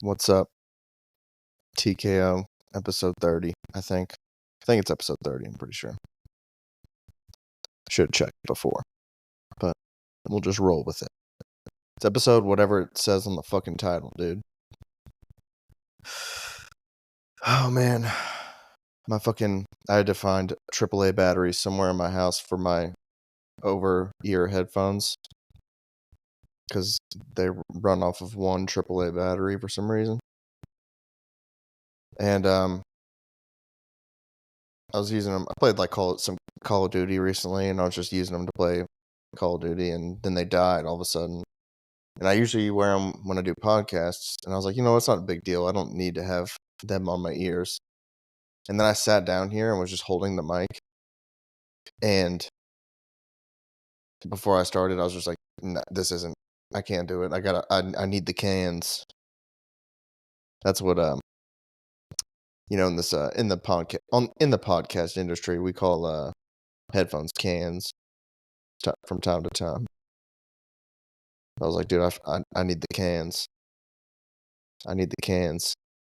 What's up? TKO, episode 30, I think. I think it's episode 30, I'm pretty sure. Should have checked before, but we'll just roll with it. It's episode whatever it says on the fucking title, dude. Oh, man. I had to find AAA batteries somewhere in my house for my over-ear headphones because they run off of one AAA battery for some reason. And I was using them. I played some Call of Duty recently, and I was just using them to play Call of Duty, and then they died all of a sudden. And I usually wear them when I do podcasts, and I was like, it's not a big deal. I don't need to have them on my ears. And then I sat down here and was just holding the mic, and before I started, I was just like, nah, I can't do it. I need the cans. That's what in this in the podcast industry we call headphones cans from time to time. I was like, dude, I need the cans. I need the cans.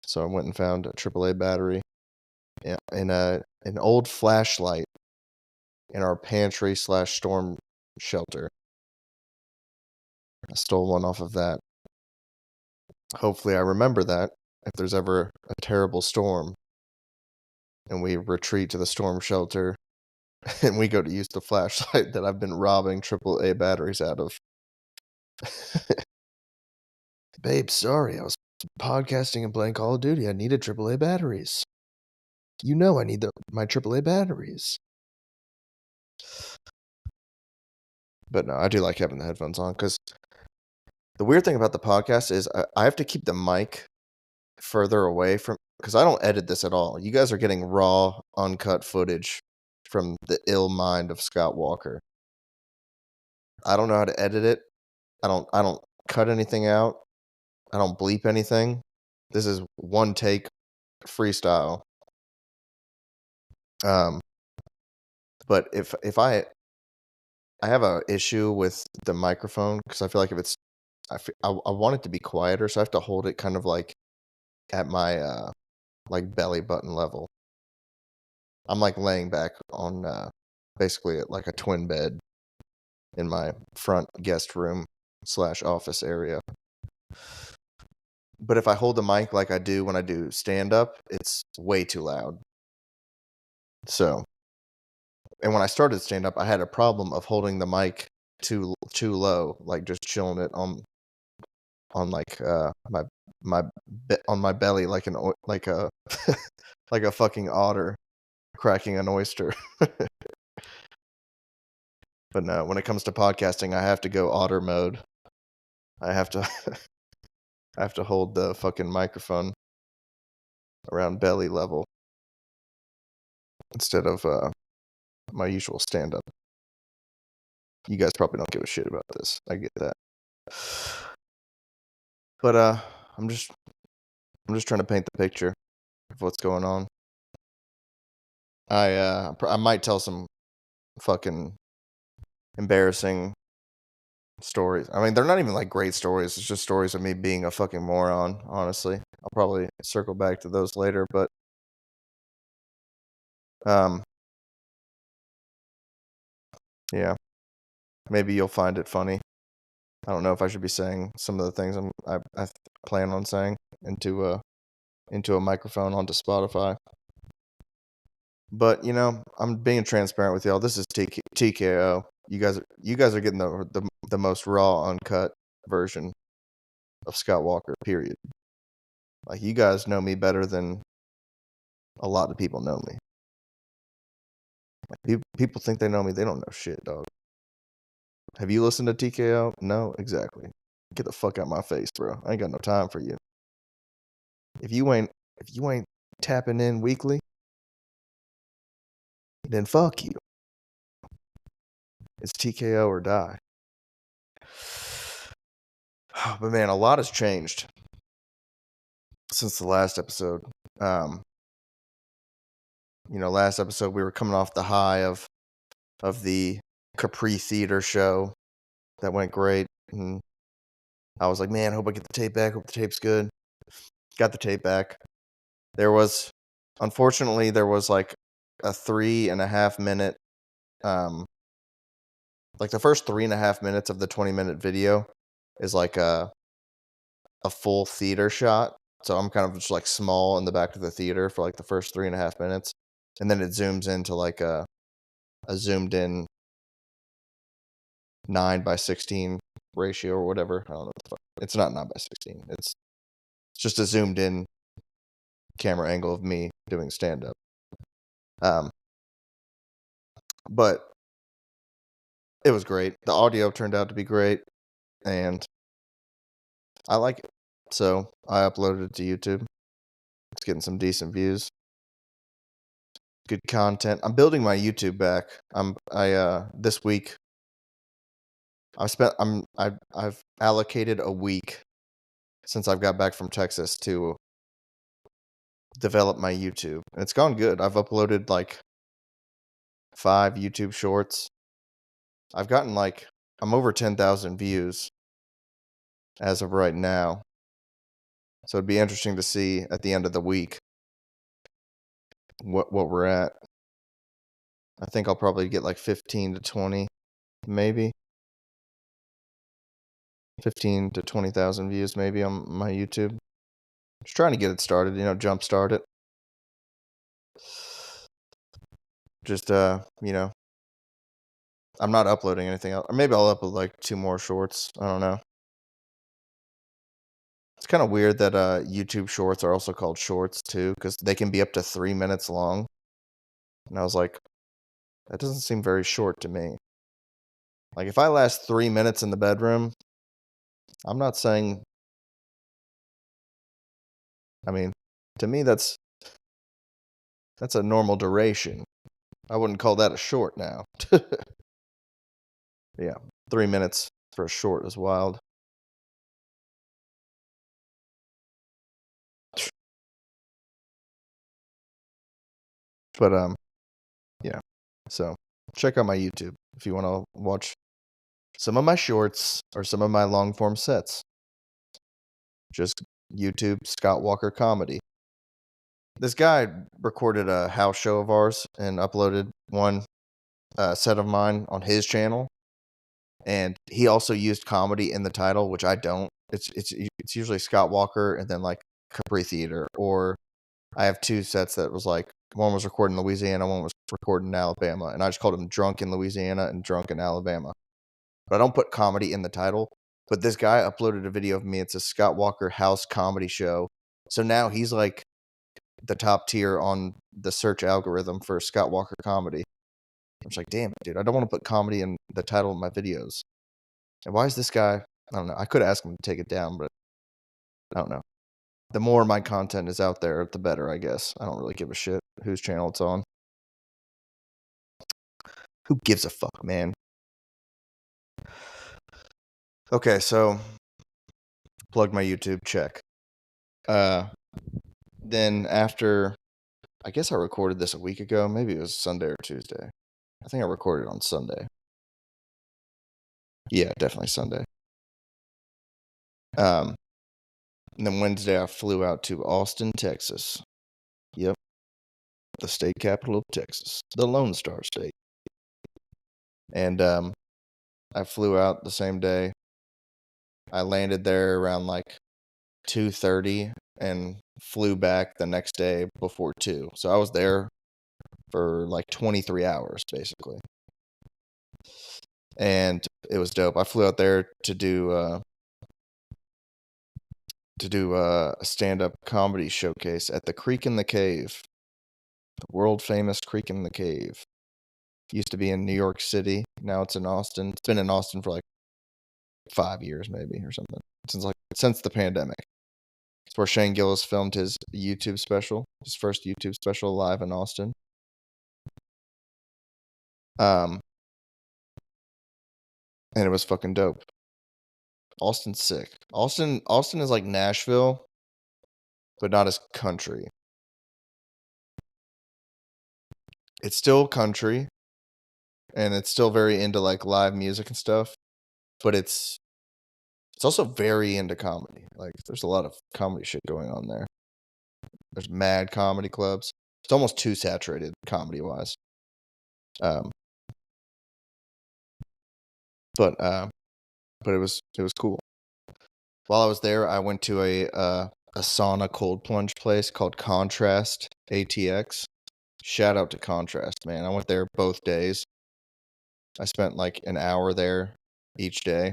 So I went and found a AAA battery and an old flashlight in our pantry/storm shelter. I stole one off of that. Hopefully I remember that if there's ever a terrible storm and we retreat to the storm shelter and we go to use the flashlight that I've been robbing AAA batteries out of. Babe, sorry, I was podcasting and playing Call of Duty. I needed AAA batteries. I need my AAA batteries. But no, I do like having the headphones on because the weird thing about the podcast is I have to keep the mic further away from, because I don't edit this at all. You guys are getting raw, uncut footage from the ill mind of Scott Walker. I don't know how to edit it. I don't cut anything out. I don't bleep anything. This is one take freestyle. But if I have a issue with the microphone because I feel like if it's I want it to be quieter, so I have to hold it kind of like at my like belly button level. I'm like laying back on basically like a twin bed in my front guest room / office area. But if I hold the mic like I do when I do stand up, it's way too loud. So, and when I started stand up, I had a problem of holding the mic too low, like just chilling it on like on my belly like a like a fucking otter cracking an oyster. But no, when it comes to podcasting, I have to go otter mode. I have to I have to hold the fucking microphone around belly level instead of my usual stand up. You guys probably don't give a shit about this. I get that. But I'm just trying to paint the picture of what's going on. I might tell some fucking embarrassing stories. I mean, they're not even like great stories. It's just stories of me being a fucking moron, honestly. I'll probably circle back to those later, but yeah. Maybe you'll find it funny. I don't know if I should be saying some of the things I plan on saying into a microphone onto Spotify. But I'm being transparent with y'all. This is TKO. You guys are getting the most raw, uncut version of Scott Walker. Period. Like, you guys know me better than a lot of people know me. Like, people think they know me. They don't know shit, dog. Have you listened to TKO? No, exactly. Get the fuck out my face, bro. I ain't got no time for you. If you ain't tapping in weekly, then fuck you. It's TKO or die. But man, a lot has changed since the last episode. Last episode we were coming off the high of the Capri Theater show that went great, and I was like, man, I hope I get the tape back. Hope the tape's good. Got the tape back. Unfortunately, there was like a 3.5 minute, um, like the first 3.5 minutes of the 20-minute video is like a full theater shot. So I'm kind of just like small in the back of the theater for like the first 3.5 minutes. And then it zooms into like a zoomed in 9:16 ratio or whatever. I don't know what the fuck. It's not 9:16. It's just a zoomed in camera angle of me doing stand up. But it was great. The audio turned out to be great, and I like it. So I uploaded it to YouTube. It's getting some decent views. Good content. I'm building my YouTube back. This week I've allocated a week since I've got back from Texas to develop my YouTube. And it's gone good. I've uploaded like 5 YouTube shorts. I've gotten I'm over 10,000 views as of right now. So it'd be interesting to see at the end of the week what we're at. I think I'll probably get like 15 to 20, maybe 15 to 20,000 views maybe on my YouTube. Just trying to get it started, jumpstart it. Just I'm not uploading anything else. Or maybe I'll upload like 2 more shorts. I don't know. It's kind of weird that YouTube shorts are also called shorts too, because they can be up to 3 minutes long. And I was like, that doesn't seem very short to me. Like if I last 3 minutes in the bedroom, I'm not saying. I mean, to me that's a normal duration. I wouldn't call that a short now. Yeah, 3 minutes for a short is wild. But yeah. So check out my YouTube if you want to watch some of my shorts or some of my long form sets. Just YouTube Scott Walker comedy. This guy recorded a house show of ours and uploaded one set of mine on his channel, and he also used comedy in the title, which I don't. It's usually Scott Walker and then like Capri Theater, or I have 2 sets that was like one was recorded in Louisiana, one was recorded in Alabama, and I just called them Drunk in Louisiana and Drunk in Alabama. But I don't put comedy in the title. But this guy uploaded a video of me. It's a Scott Walker house comedy show. So now he's like the top tier on the search algorithm for Scott Walker comedy. I'm just like, damn it, dude. I don't want to put comedy in the title of my videos. And why is this guy? I don't know. I could ask him to take it down, but I don't know. The more my content is out there, the better, I guess. I don't really give a shit whose channel it's on. Who gives a fuck, man? Okay, so plug my YouTube, check. Then after, I guess I recorded this a week ago. Maybe it was Sunday or Tuesday. I think I recorded on Sunday. Yeah, definitely Sunday. And then Wednesday I flew out to Austin, Texas. Yep. The state capital of Texas. The Lone Star State. And I flew out the same day. I landed there around like 2:30 and flew back the next day before 2. So I was there for like 23 hours basically. And it was dope. I flew out there to do a stand-up comedy showcase at the Creek in the Cave. The world famous Creek in the Cave. Used to be in New York City. Now it's in Austin. It's been in Austin for like 5 years maybe or something. Since the pandemic. It's where Shane Gillis filmed his YouTube special. His first YouTube special live in Austin. And it was fucking dope. Austin's sick. Austin is like Nashville, but not as country. It's still country, and it's still very into like live music and stuff, but it's It's also very into comedy. Like, there's a lot of comedy shit going on there. There's mad comedy clubs. It's almost too saturated comedy-wise. Um, but it was cool. While I was there, I went to a sauna cold plunge place called Contrast ATX. Shout out to Contrast, man. I went there both days. I spent like an hour there each day,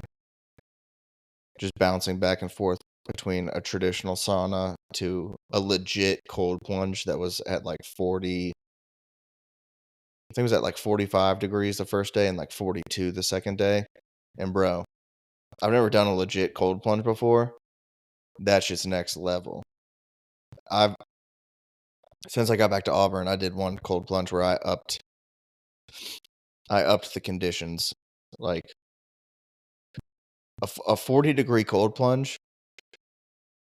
just bouncing back and forth between a traditional sauna to a legit cold plunge that was at like 40. I think it was at like 45 degrees the first day and like 42 the second day. And bro, I've never done a legit cold plunge before. That's just next level. Since I got back to Auburn, I did one cold plunge where I upped the conditions. Like a 40-degree cold plunge,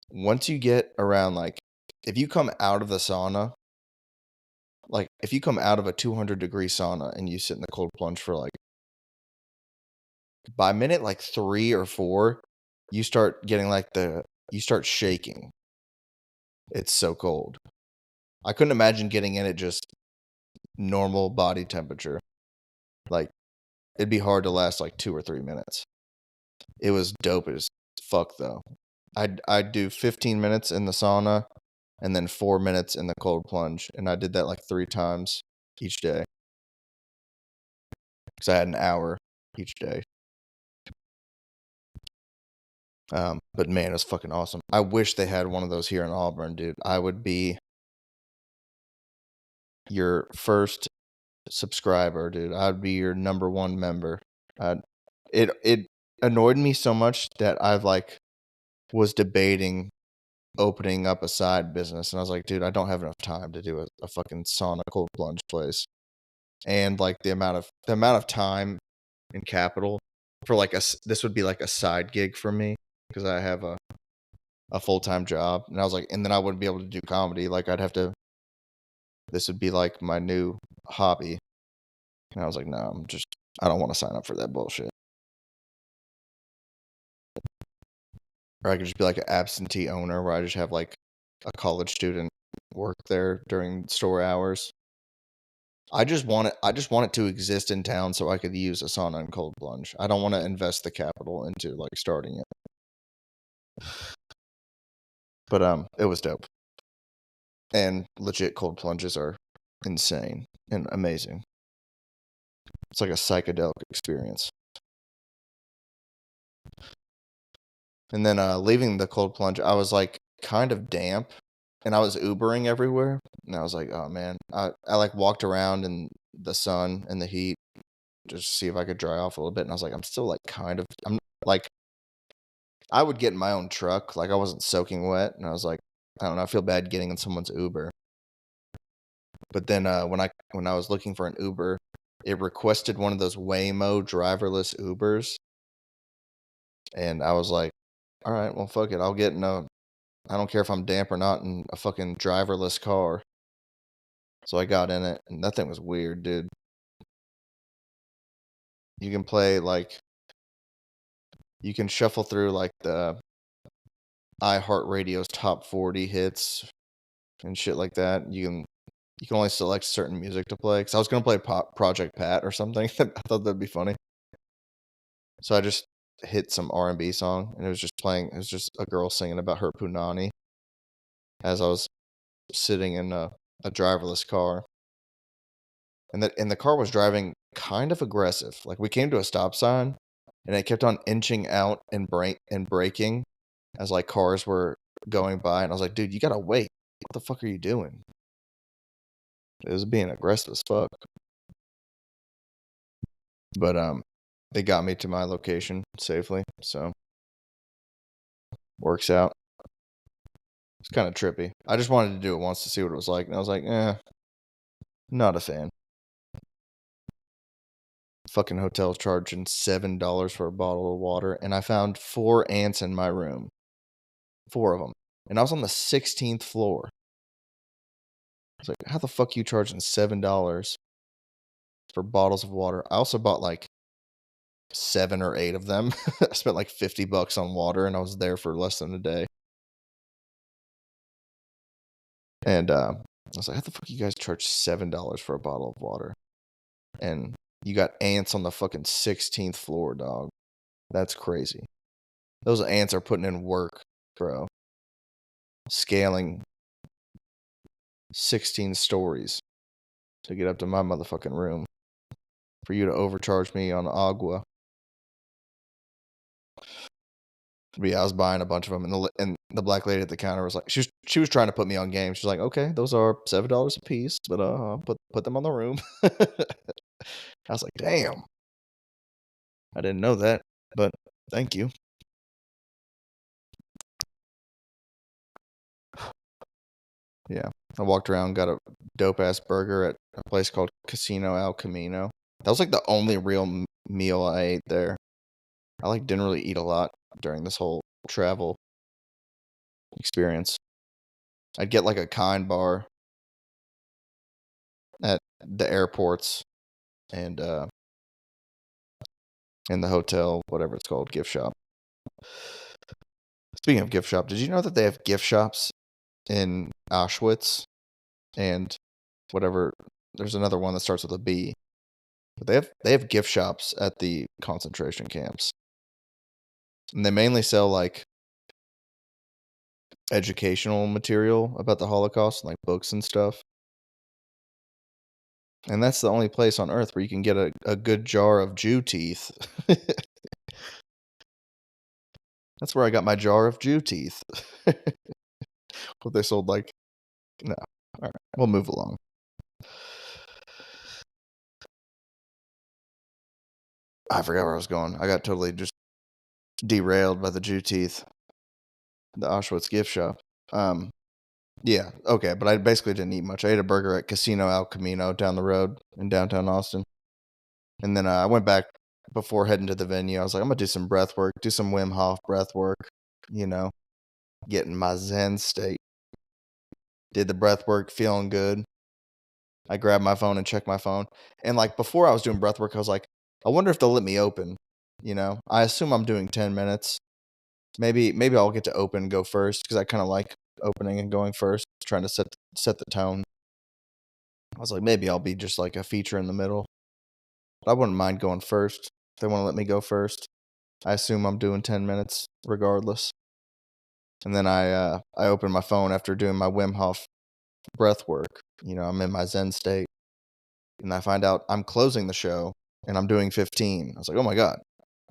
once you get around, like, if you come out of the sauna, like, if you come out of a 200-degree sauna and you sit in the cold plunge for, like, by minute, like, 3 or 4, you start getting, like, you start shaking. It's so cold. I couldn't imagine getting in at just normal body temperature. Like, it'd be hard to last, like, 2 or 3 minutes. It was dope as fuck, though. I'd do 15 minutes in the sauna and then 4 minutes in the cold plunge, and I did that, like, 3 times each day. Because I had an hour each day. But man, it was fucking awesome. I wish they had one of those here in Auburn, dude. I would be your first subscriber, dude. I'd be your number 1 member. It annoyed me so much that I've, like, was debating opening up a side business, and I was like, dude, I don't have enough time to do a fucking sauna cold plunge place. And, like, the amount of time and capital for, like, this would be, like, a side gig for me because I have a full-time job, and I was like, and then I wouldn't be able to do comedy, like, this would be, like, my new hobby, and I was like, no, I don't wanna sign up for that bullshit. Or I could just be, like, an absentee owner where I just have, like, a college student work there during store hours. I just want it to exist in town so I could use a sauna and cold plunge. I don't wanna invest the capital into, like, starting it. But, it was dope. And legit cold plunges are insane and amazing. It's like a psychedelic experience. And then, leaving the cold plunge, I was, like, kind of damp, and I was Ubering everywhere, and I was like, "Oh, man." I, like, walked around in the sun and the heat just to see if I could dry off a little bit, and I was like, I'm still, like, like, I would get in my own truck, like, I wasn't soaking wet, and I was like, I don't know, I feel bad getting in someone's Uber. But then, when I was looking for an Uber, it requested one of those Waymo driverless Ubers, and I was like, "Alright, well, fuck it, I'll get in a I don't care if I'm damp or not in a fucking driverless car." So I got in it, and that thing was weird, dude. You can play, like you can shuffle through, like, the iHeartRadio's top 40 hits and shit like that. You can only select certain music to play. Because I was gonna play Project Pat or something. I thought that'd be funny. So I just hit some R&B song, and it was just a girl singing about her punani as I was sitting in a driverless car. And the car was driving kind of aggressive. Like, we came to a stop sign, and it kept on inching out and braking as, like, cars were going by, and I was like, "Dude, you gotta wait. What the fuck are you doing?" It was being aggressive as fuck. But, they got me to my location safely, so works out. It's kinda trippy. I just wanted to do it once to see what it was like, and I was like, not a fan. Fucking hotel charging $7 for a bottle of water, and I found 4 ants in my room. 4 of them, and I was on the 16th floor. I was like, "How the fuck you charging $7 for bottles of water?" I also bought, like, 7 or 8 of them. I spent like $50 on water, and I was there for less than a day. And I was like, how the fuck you guys charge $7 for a bottle of water? And you got ants on the fucking 16th floor, dog. That's crazy. Those ants are putting in work, bro. Scaling 16 stories to get up to my motherfucking room for you to overcharge me on agua. But yeah, I was buying a bunch of them, and the black lady at the counter was like, she was trying to put me on game. She's like, okay, those are $7 a piece, but put them on the room. I was like, damn, I didn't know that, but thank you. Yeah, I walked around, got a dope ass burger at a place called Casino El Camino. That was like the only real meal I ate there. I like didn't really eat a lot during this whole travel experience. I'd get like a kind bar at the airports and in the hotel, whatever it's called, gift shop. Speaking of gift shop, did you know that they have gift shops in Auschwitz and whatever? There's another one that starts with a B. But they have gift shops at the concentration camps, and they mainly sell like educational material about the Holocaust, like books and stuff. And that's the only place on Earth where you can get a good jar of Jew teeth. That's where I got my jar of Jew teeth. What they sold like, no. All right, we'll move along. I forgot where I was going. I got totally just derailed by the Jew teeth, the Auschwitz gift shop. Yeah, okay, but I basically didn't eat much. I ate a burger at Casino El Camino down the road in downtown Austin. And then I went back before heading to the venue. I was like, I'm going to do some breath work, do some Wim Hof breath work, get in my Zen state. Did the breath work, feeling good. I grabbed my phone and checked my phone. And like before I was doing breath work, I was like, I wonder if they'll let me open. I assume I'm doing 10 minutes. Maybe I'll get to open and go first because I kind of like opening and going first, trying to set the tone. I was like, maybe I'll be just like a feature in the middle. But I wouldn't mind going first if they want to let me go first. I assume I'm doing 10 minutes regardless. And then I opened my phone after doing my Wim Hof breath work. I'm in my Zen state. And I find out I'm closing the show and I'm doing 15. I was like, oh my God,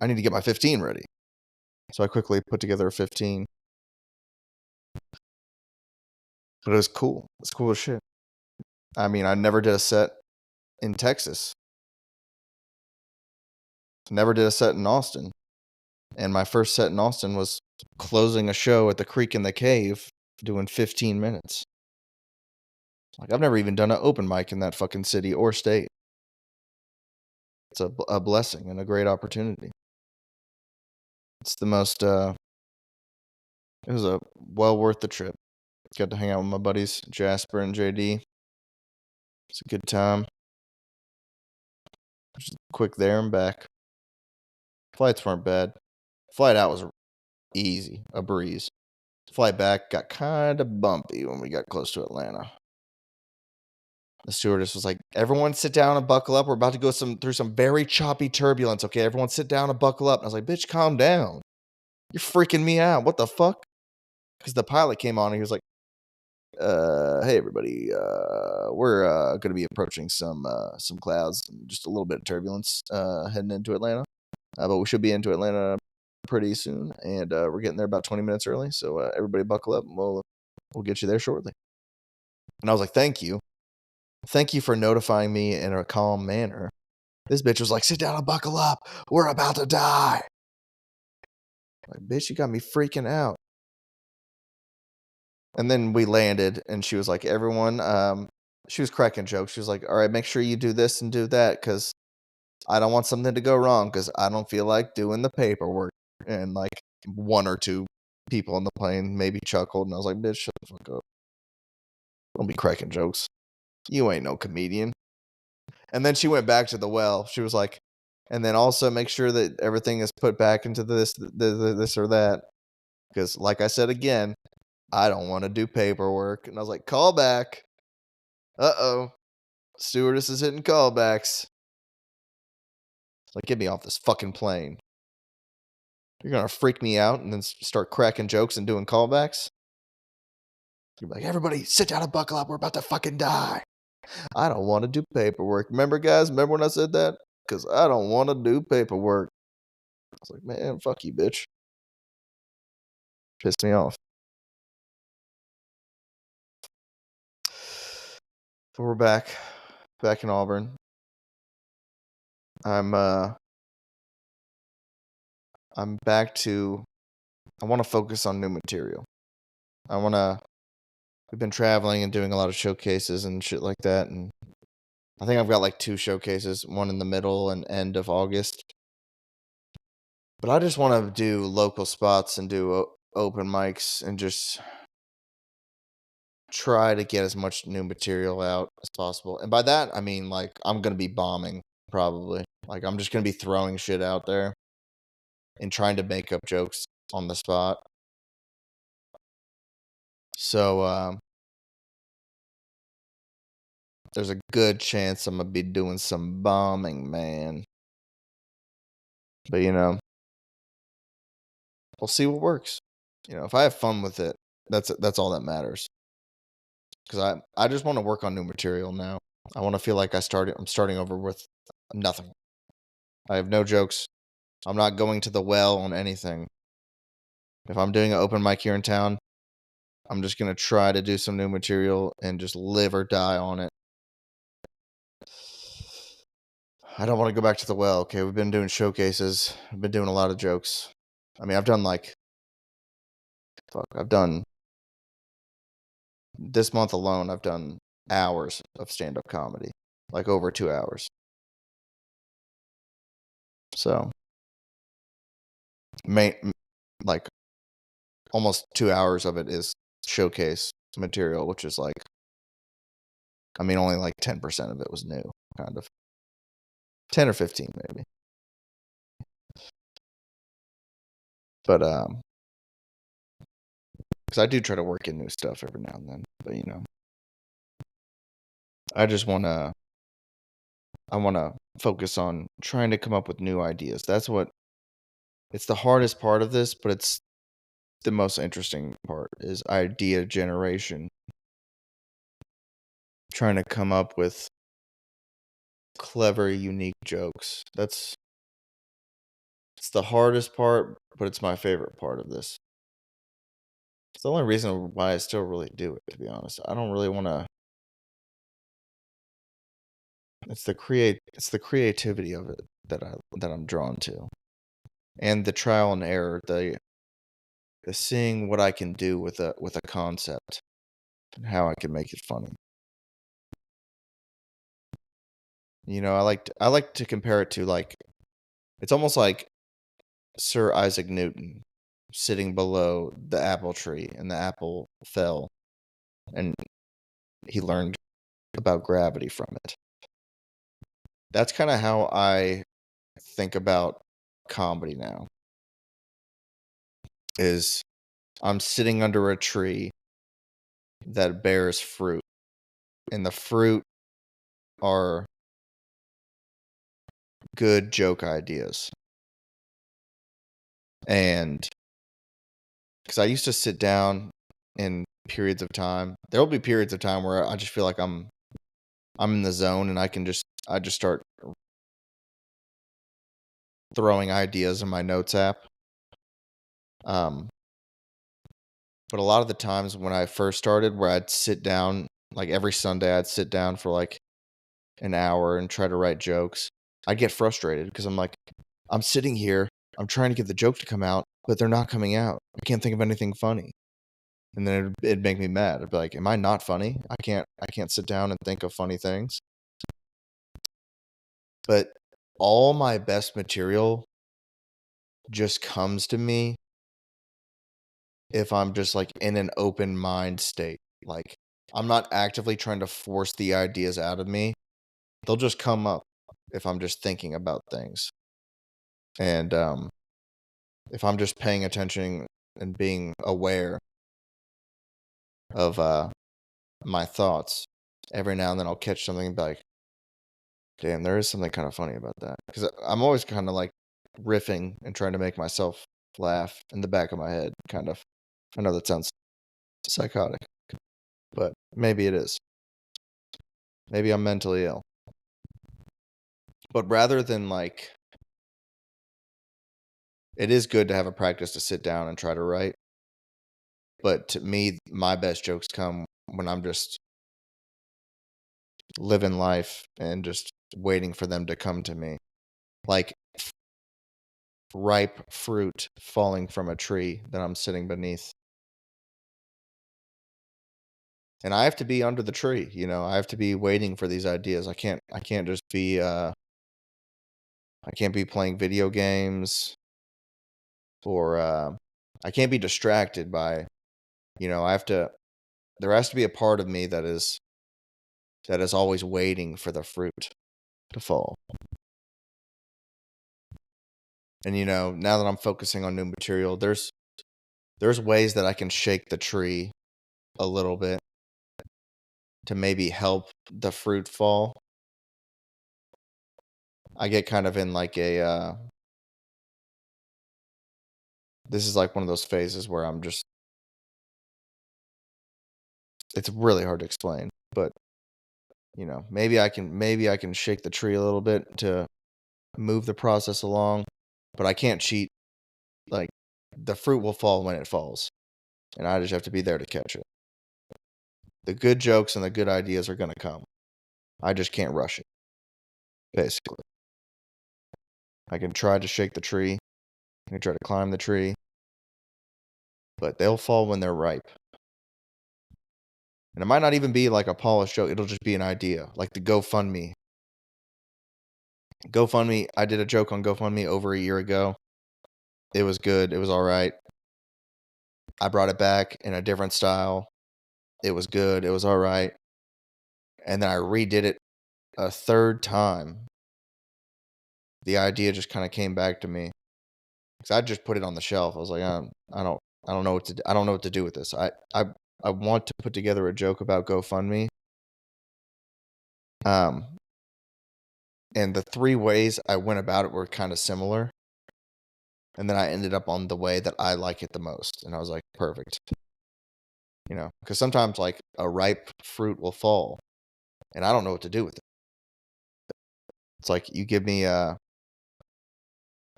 I need to get my 15 ready. So I quickly put together a 15. But it was cool. It's cool as shit. I mean, I never did a set in Texas. Never did a set in Austin. And my first set in Austin was closing a show at the Creek in the Cave, doing 15 minutes. Like, I've never even done an open mic in that fucking city or state. It's a blessing and a great opportunity. It's the most, it was well worth the trip. Got to hang out with my buddies, Jasper and JD. It's a good time. Just quick there and back. Flights weren't bad. Flight out was easy, a breeze. Flight back got kind of bumpy when we got close to Atlanta. The stewardess was like, everyone sit down and buckle up. We're about to go through some very choppy turbulence, okay? Everyone sit down and buckle up. And I was like, bitch, calm down. You're freaking me out. What the fuck? Because the pilot came on and he was like, hey, everybody. We're going to be approaching some clouds and just a little bit of turbulence heading into Atlanta. But we should be into Atlanta pretty soon. And we're getting there about 20 minutes early. So everybody buckle up and we'll get you there shortly. And I was like, thank you. Thank you for notifying me in a calm manner. This bitch was like, sit down and buckle up. We're about to die. Like, bitch, you got me freaking out. And then we landed, and she was like, everyone, she was cracking jokes. She was like, all right, make sure you do this and do that, because I don't want something to go wrong, because I don't feel like doing the paperwork. And like one or two people on the plane maybe chuckled, and I was like, bitch, shut the fuck up. Don't be cracking jokes. You ain't no comedian. And then she went back to the well. She was like, And then also make sure that everything is put back into this or that. Because, like I said again, I don't want to do paperwork. And I was like, call back. Uh-oh. Stewardess is hitting callbacks. Like, get me off this fucking plane. You're going to freak me out and then start cracking jokes and doing callbacks? You're like, everybody sit down and buckle up. We're about to fucking die. I don't want to do paperwork. Remember, guys? Remember when I said that? Because I don't want to do paperwork. I was like, man, fuck you, bitch. Pissed me off. But we're back in Auburn. I'm back to, I want to focus on new material. We've been traveling and doing a lot of showcases and shit like that, and I think I've got like 2 showcases, one in the middle and end of August. But I just want to do local spots and do open mics and just try to get as much new material out as possible. And by that, I mean, like, I'm going to be bombing, probably. Like, I'm just going to be throwing shit out there and trying to make up jokes on the spot. So, there's a good chance I'm going to be doing some bombing, man. But, we'll see what works. If I have fun with it, that's all that matters. Because I just want to work on new material now. I want to feel like I'm starting over with nothing. I have no jokes. I'm not going to the well on anything. If I'm doing an open mic here in town, I'm just going to try to do some new material and just live or die on it. I don't want to go back to the well. Okay, we've been doing showcases. I've been doing a lot of jokes. I mean, I've done this month alone, I've done hours of stand-up comedy. Like over 2 hours. So, like almost 2 hours of it is showcase material, which is like, I mean, only like 10% of it was new, kind of. 10 or 15 maybe. But because I do try to work in new stuff every now and then, but I just want to focus on trying to come up with new ideas. It's the hardest part of this, but it's the most interesting part, is idea generation. Trying to come up with clever, unique jokes. It's the hardest part, but it's my favorite part of this. It's the only reason why I still really do it, to be honest. I don't really want to. It's the creativity of it that I'm drawn to, and the trial and error, the seeing what I can do with a concept and how I can make it funny. I like to compare it to, like, it's almost like Sir Isaac Newton sitting below the apple tree, and the apple fell, and he learned about gravity from it. That's kind of how I think about comedy now. Is I'm sitting under a tree that bears fruit, and the fruit are good joke ideas. And because I used to sit down in periods of time, there'll be periods of time where I just feel like I'm in the zone, and I just start throwing ideas in my notes app. But a lot of the times when I first started, where I'd sit down, like every Sunday, I'd sit down for like an hour and try to write jokes. I'd get frustrated because I'm like, I'm sitting here, I'm trying to get the joke to come out, but they're not coming out. I can't think of anything funny. And then it'd make me mad. I'd be like, am I not funny? I can't sit down and think of funny things. But all my best material just comes to me if I'm just like in an open mind state. Like, I'm not actively trying to force the ideas out of me. They'll just come up. if I'm just thinking about things. And if I'm just paying attention and being aware of my thoughts, every now and then I'll catch something and be like, damn, there is something kind of funny about that. Because I'm always kind of like riffing and trying to make myself laugh in the back of my head, kind of. I know that sounds psychotic, but maybe it is. Maybe I'm mentally ill. But rather than like, it is good to have a practice to sit down and try to write. But to me, my best jokes come when I'm just living life and just waiting for them to come to me. Like ripe fruit falling from a tree that I'm sitting beneath. And I have to be under the tree, I have to be waiting for these ideas. I can't just be I can't be playing video games or I can't be distracted by, I have to there has to be a part of me that is always waiting for the fruit to fall. And now that I'm focusing on new material, there's ways that I can shake the tree a little bit to maybe help the fruit fall. I get kind of in like this is like one of those phases where I'm just it's really hard to explain, but maybe I can shake the tree a little bit to move the process along, but I can't cheat. Like the fruit will fall when it falls, and I just have to be there to catch it. The good jokes and the good ideas are going to come. I just can't rush it, basically. I can try to shake the tree, I can try to climb the tree, but they'll fall when they're ripe. And it might not even be like a polished joke, it'll just be an idea, like the GoFundMe. GoFundMe, I did a joke on GoFundMe over a year ago. It was good, it was alright. I brought it back in a different style. It was good, it was alright. And then I redid it a third time. The idea just kind of came back to me. Because I just put it on the shelf. I was like, I don't know what to do. I don't know what to do with this. I want to put together a joke about GoFundMe. Um, and the three ways I went about it were kind of similar. And then I ended up on the way that I like it the most. And I was like, perfect. Because sometimes like a ripe fruit will fall and I don't know what to do with it. It's like you give me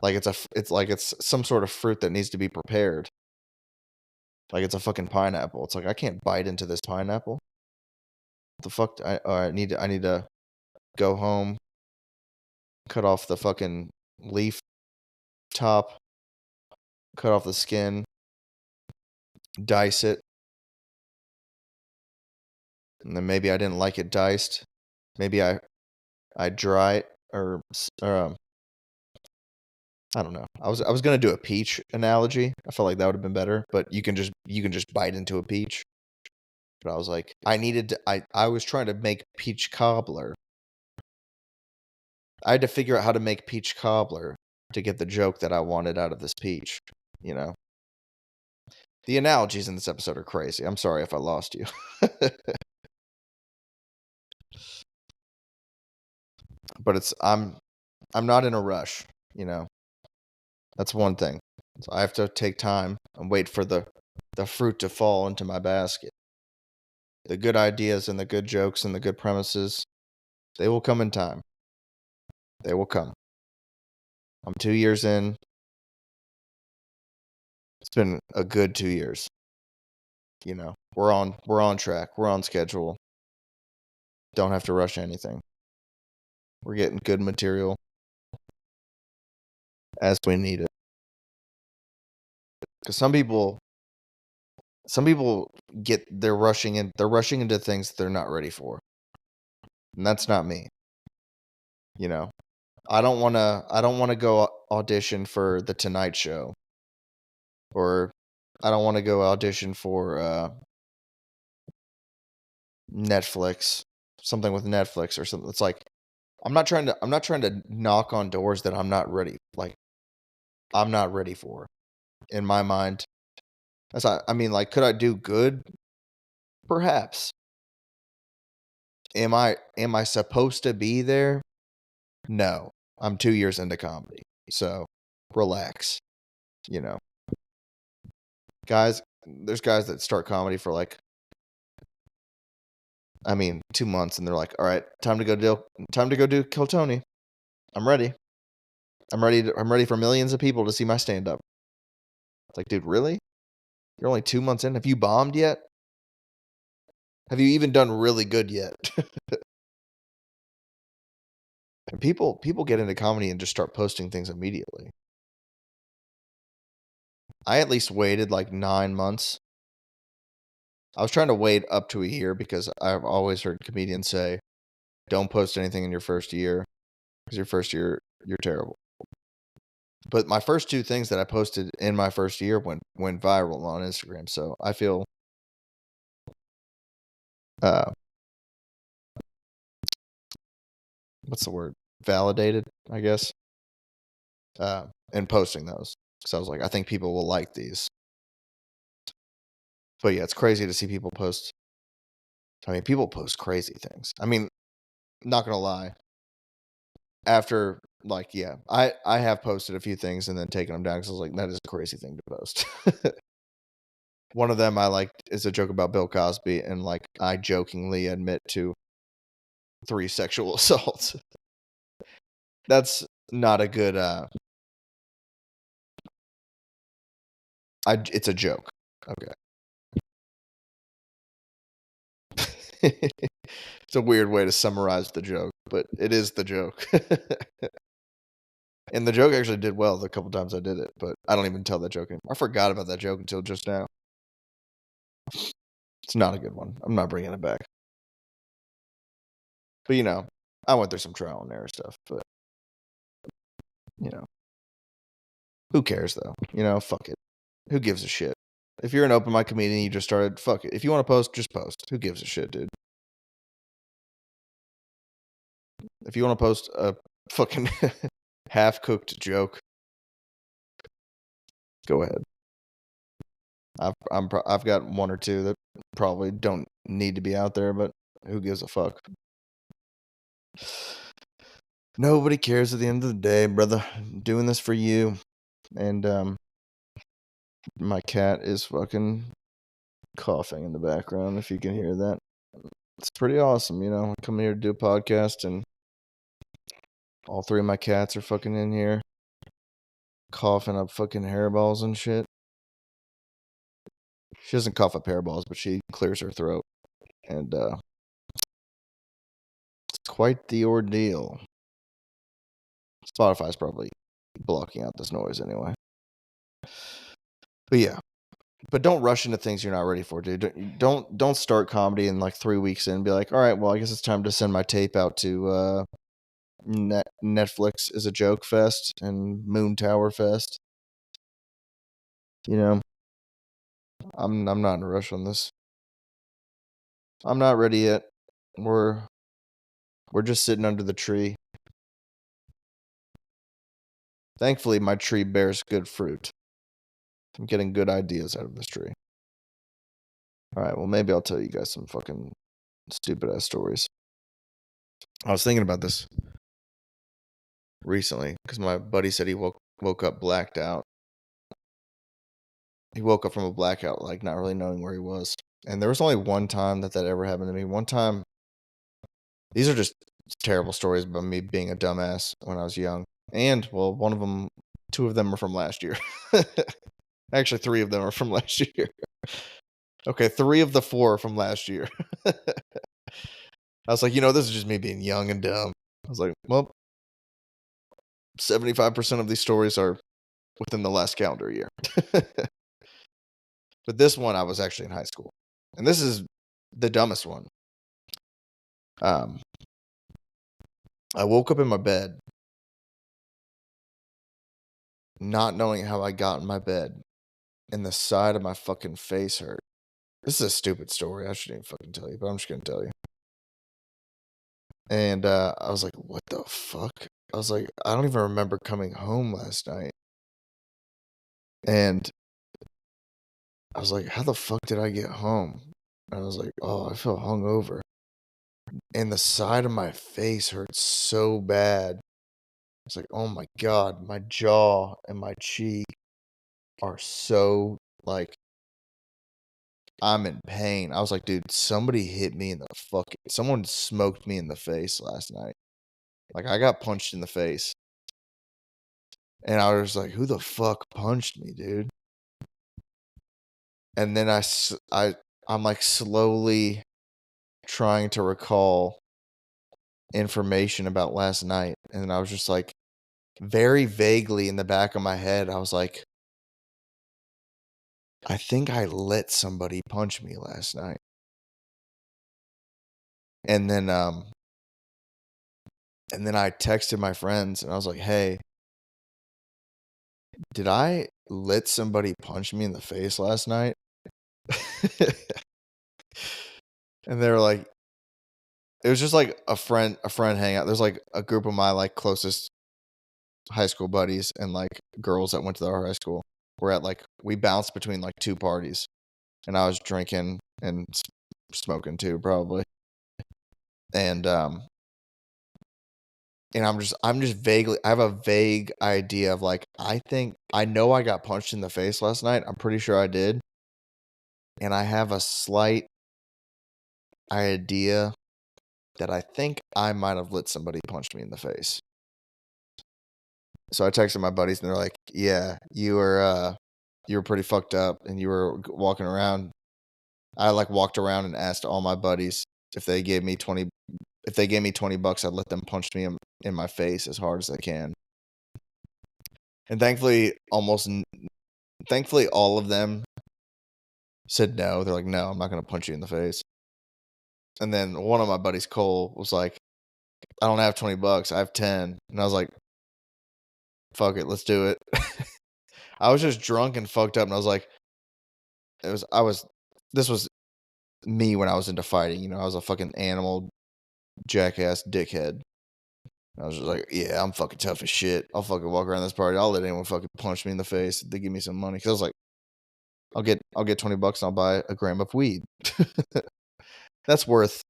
like it's some sort of fruit that needs to be prepared. Like it's a fucking pineapple. It's like I can't bite into this pineapple. What the fuck? I need to go home, cut off the fucking leaf top, cut off the skin, dice it, and then maybe I didn't like it diced. Maybe I dry it or I don't know. I was gonna do a peach analogy. I felt like that would have been better, but you can just bite into a peach. But I was like, I was trying to make peach cobbler. I had to figure out how to make peach cobbler to get the joke that I wanted out of this peach, you know? The analogies in this episode are crazy. I'm sorry if I lost you. But I'm not in a rush, you know? That's one thing. So I have to take time and wait for the fruit to fall into my basket. The good ideas and the good jokes and the good premises, they will come in time. They will come. I'm 2 years in. It's been a good 2 years. We're on track. We're on schedule. Don't have to rush anything. We're getting good material as we need it. Because some people they're rushing into things they're not ready for. And that's not me. You know. I don't wanna go audition for the Tonight Show. Or I don't wanna go audition for Netflix. Something with Netflix or something. It's like I'm not trying to knock on doors that I'm not ready, like, I'm not ready for. In my mind, I mean, like, could I do good? Perhaps. Am I supposed to be there? No. I'm 2 years into comedy. So, relax, you know. Guys, there's guys that start comedy for, like, I mean, 2 months, and they're like, "Alright, time to go do Kill Tony. I'm ready. I'm ready for millions of people to see my stand-up." It's like, "Dude, really? You're only 2 months in? Have you bombed yet? Have you even done really good yet?" And people get into comedy and just start posting things immediately. I at least waited, like, 9 months. I was trying to wait up to a year because I've always heard comedians say, "Don't post anything in your first year, because your first year, you're terrible." But my first 2 things that I posted in my first year went viral on Instagram, so I feel, uh, what's the word? Validated, I guess, in posting those. So I was like, "I think people will like these." But yeah, it's crazy to see people post. I mean, people post crazy things. I mean, not gonna lie, after, like, yeah, I have posted a few things and then taken them down because I was like, "That is a crazy thing to post." One of them I liked is a joke about Bill Cosby, and, like, I jokingly admit to 3 sexual assaults. That's not a good, it's a joke. Okay. It's a weird way to summarize the joke, but it is the joke. And the joke actually did well the couple times I did it, but I don't even tell that joke anymore. I forgot about that joke until just now. It's not a good one. I'm not bringing it back. But, I went through some trial and error stuff, but, you know, who cares though? Fuck it. Who gives a shit? If you're an open mic comedian, you just started, fuck it. If you wanna post, just post. Who gives a shit, dude? If you wanna post a fucking half-cooked joke, go ahead. I've got 1 or 2 that probably don't need to be out there, but who gives a fuck? Nobody cares at the end of the day, brother. I'm doing this for you, and, my cat is fucking coughing in the background, if you can hear that. It's pretty awesome, I come here to do a podcast, and all 3 of my cats are fucking in here, coughing up fucking hairballs and shit. She doesn't cough up hairballs, but she clears her throat, and, it's quite the ordeal. Spotify's probably blocking out this noise anyway. But yeah. But don't rush into things you're not ready for, dude. Don't start comedy and, like, 3 weeks in and be like, "Alright, well, I guess it's time to send my tape out to, Netflix is a Joke Fest and Moon Tower Fest." You know? I'm not in a rush on this. I'm not ready yet. We're we're just sitting under the tree. Thankfully, my tree bears good fruit. I'm getting good ideas out of this tree. Alright, well, maybe I'll tell you guys some fucking stupid ass stories. I was thinking about this recently because my buddy said he woke up blacked out. He woke up from a blackout, like, not really knowing where he was. And there was only one time that ever happened to me. One time, these are just terrible stories about me being a dumbass when I was young. And, well, 2 of them are from last year. Actually, 3 of them are from last year. Okay, 3 of the 4 are from last year. I was like, this is just me being young and dumb. I was like, well, 75% of these stories are within the last calendar year. But this one, I was actually in high school. And this is the dumbest one. Um, I woke up in my bed, not knowing how I got in my bed, and the side of my fucking face hurt. This is a stupid story. I shouldn't even fucking tell you, but I'm just gonna tell you. And, I was like, "What the fuck?" I was like, "I don't even remember coming home last night." And I was like, "How the fuck did I get home?" And I was like, "Oh, I feel hungover." And the side of my face hurt so bad. It's like, "Oh my god, my jaw and my cheek are so, like, I'm in pain." I was like, "Dude, somebody hit me in the someone smoked me in the face last night." Like, I got punched in the face, and I was like, "Who the fuck punched me, dude?" And then I'm, like, slowly trying to recall information about last night, and I was just, like, very vaguely in the back of my head, I was like, "I think I let somebody punch me last night." And then, um and then I texted my friends, and I was like, "Hey, did I let somebody punch me in the face last night?" And they were like, it was just like a friend hangout. There's like a group of my like closest high school buddies and like girls that went to our high school. We're at like we bounced between like two parties, and I was drinking and smoking too probably. And I'm just vaguely I have a vague idea of like I think I know I got punched in the face last night. I'm pretty sure I did. And I have a slight idea that I think I might have let somebody punch me in the face. So I texted my buddies and they're like, "Yeah, you were pretty fucked up and you were walking around." I like walked around and asked all my buddies if they gave me 20 bucks, I'd let them punch me in my face as hard as they can. And thankfully all of them said no. They're like, "No, I'm not going to punch you in the face." And then one of my buddies, Cole, was like, "I don't have 20 bucks. I have 10." And I was like, "Fuck it, let's do it." I was just drunk and fucked up and I was like, this was me when I was into fighting, I was a fucking animal jackass dickhead. I was just like, "Yeah, I'm fucking tough as shit. I'll fucking walk around this party. I'll let anyone fucking punch me in the face if they give me some money." Because I was like, I'll get 20 bucks and I'll buy a gram of weed. That's worth,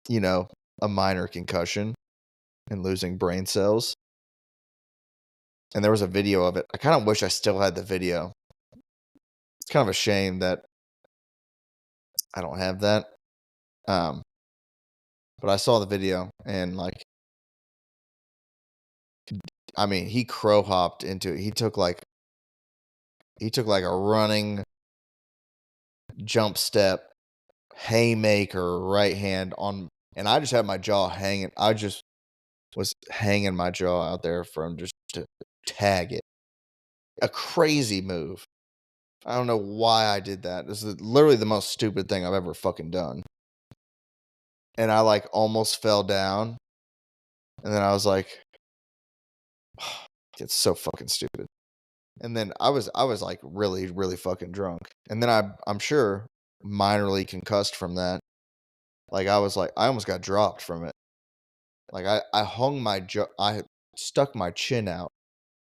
you know, a minor concussion and losing brain cells. And there was a video of it. I kind of wish I still had the video. It's kind of a shame that I don't have that. Um, but I saw the video and like, I mean, he crow hopped into it. He took like a running jump step, haymaker, right hand on, and I just had my jaw hanging. I just was hanging my jaw out there for him just to tag it. A crazy move. I don't know why I did that. This is literally the most stupid thing I've ever fucking done. And I like almost fell down, and then I was like, "It's so fucking stupid." And then I was like really really fucking drunk, and then I'm sure minorly concussed from that. Like I was like I almost got dropped from it. Like I stuck my chin out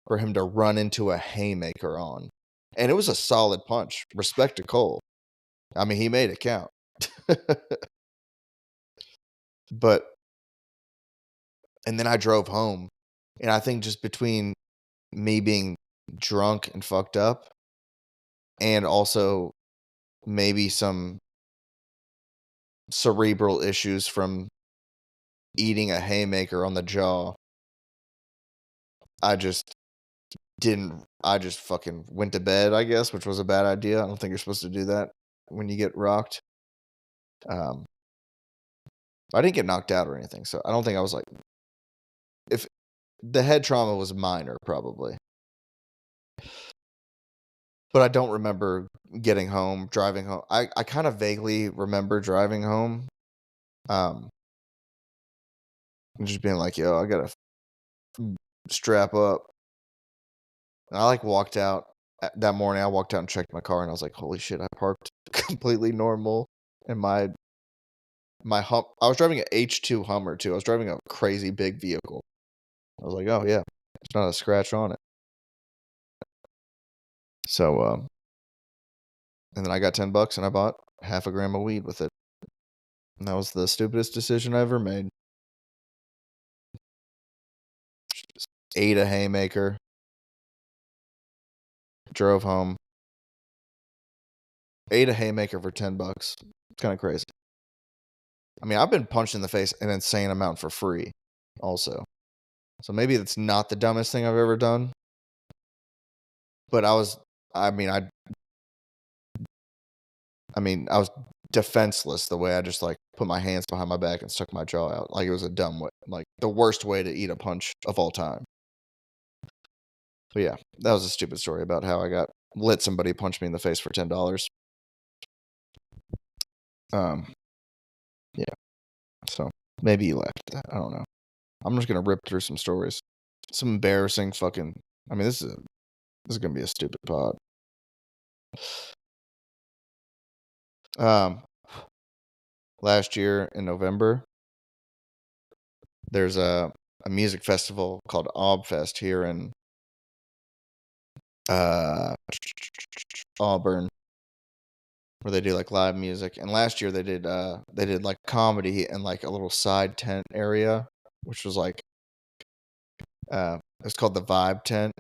for him to run into a haymaker on, and it was a solid punch. Respect to Cole. I mean, he made it count. But and then I drove home, and I think just between me being drunk and fucked up, and also maybe some cerebral issues from eating a haymaker on the jaw, I just I just fucking went to bed, I guess, which was a bad idea. I don't think you're supposed to do that when you get rocked. Um, I didn't get knocked out or anything, so I don't think I was like, if the head trauma was minor, probably. But I don't remember getting home, driving home. I kind of vaguely remember driving home, um, and just being like, "Yo, I gotta strap up." And I like walked out that morning. I walked out and checked my car, and I was like, "Holy shit! I parked completely normal, and I was driving a H2 Hummer too. I was driving a crazy big vehicle. I was like, "Oh, yeah. There's not a scratch on it." So, and then I got $10 and I bought half a gram of weed with it. And that was the stupidest decision I ever made. Just ate a haymaker, drove home, ate a haymaker for $10. It's kinda crazy. I mean, I've been punched in the face an insane amount for free also. So maybe it's not the dumbest thing I've ever done, but I mean, I was defenseless the way I just, like, put my hands behind my back and stuck my jaw out. Like, it was a dumb way, like, the worst way to eat a punch of all time. But yeah, that was a stupid story about how I let somebody punch me in the face for $10. Um, yeah, so maybe you laughed at that. I don't know. I'm just gonna rip through some stories. Some embarrassing fucking I mean, this is gonna be a stupid pod. Um, last year in November, there's a music festival called Obfest here in uh Auburn, where they do like live music. And last year they did like comedy in like a little side tent area, which was like it's called the Vibe Tent,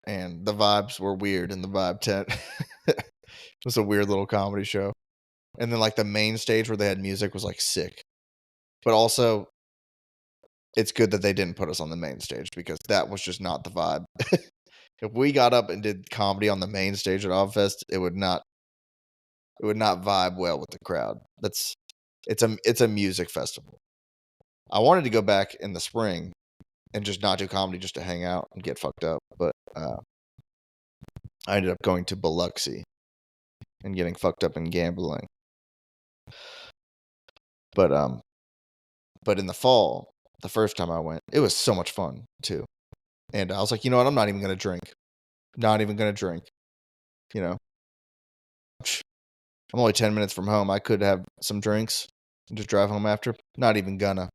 and the vibes were weird in the Vibe Tent. It was a weird little comedy show. And then like the main stage where they had music was like sick. But also it's good that they didn't put us on the main stage because that was just not the vibe. If we got up and did comedy on the main stage at Obfest, it would not vibe well with the crowd. It's a music festival. I wanted to go back in the spring and just not do comedy just to hang out and get fucked up, but I ended up going to Biloxi and getting fucked up and gambling. But in the fall, the first time I went, it was so much fun too. And I was like, you know what? I'm not even gonna drink. Not even gonna drink. You know, I'm only 10 minutes from home. I could have some drinks and just drive home after. Not even gonna.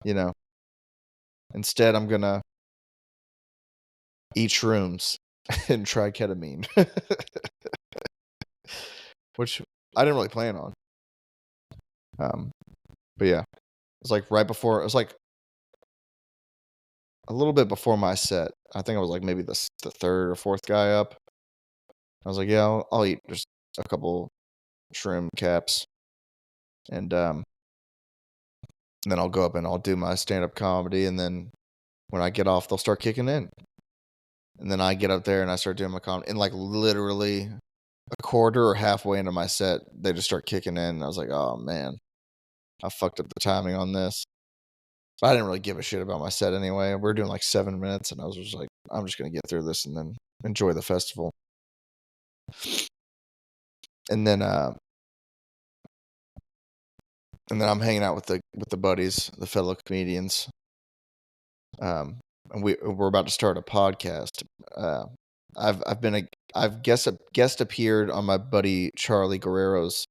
You know. Instead, I'm gonna eat shrooms and try ketamine, which I didn't really plan on. Um, but yeah, it was like right before. It was like a little bit before my set. I think I was like maybe the third or fourth guy up. I was like, yeah, I'll eat just a couple shroom caps, and then I'll go up and I'll do my stand up comedy, and then when I get off, they'll start kicking in, and then I get up there and I start doing my comedy, and like literally a quarter or halfway into my set, they just start kicking in, and I was like, oh man, I fucked up the timing on this. But I didn't really give a shit about my set anyway. We were doing like 7 minutes, and I was just like, I'm just gonna get through this and then enjoy the festival. And then I'm hanging out with the buddies, the fellow comedians. And we're about to start a podcast. Uh, I've guest appeared on my buddy Charlie Guerrero's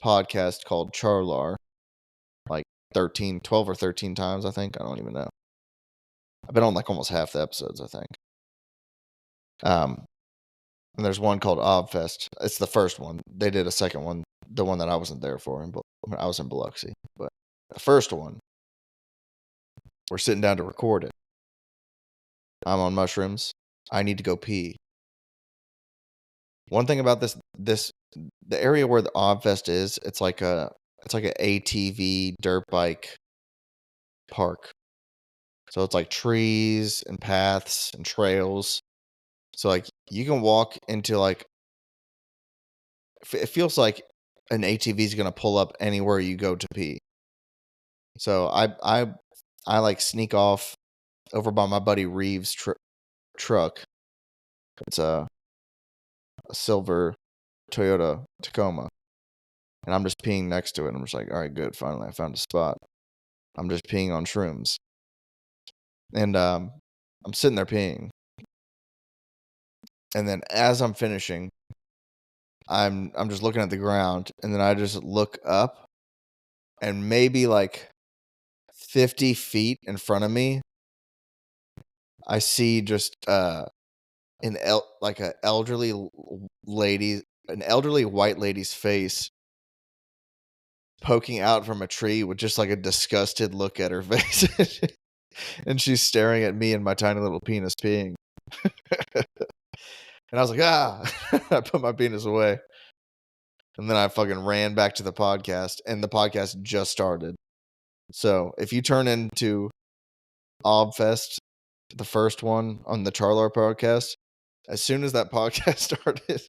podcast called Charlar, like 12 or 13 times, I think. I don't even know. I've been on like almost half the episodes, I think. And there's one called Obfest. It's the first one. They did a second one, the one that I wasn't there for, and I was in Biloxi. But the first one, we're sitting down to record it. I'm on mushrooms. I need to go pee. One thing about the area where the Obfest is, it's like a ATV dirt bike park. So it's like trees and paths and trails. So like you can walk into like it feels like an ATV is gonna pull up anywhere you go to pee. So I like sneak off over by my buddy Reeves' truck. It's a silver Toyota Tacoma, and I'm just peeing next to it. I'm just like, all right, good. Finally, I found a spot. I'm just peeing on shrooms, and I'm sitting there peeing, and then as I'm finishing, I'm just looking at the ground, and then I just look up, and maybe like 50 feet in front of me, I see just like an elderly white lady's face poking out from a tree with just like a disgusted look at her face. And she's staring at me and my tiny little penis peeing. And I was like, ah, I put my penis away. And then I fucking ran back to the podcast, and the podcast just started. So if you turn into Obfest, the first one on the Charlar podcast, as soon as that podcast started,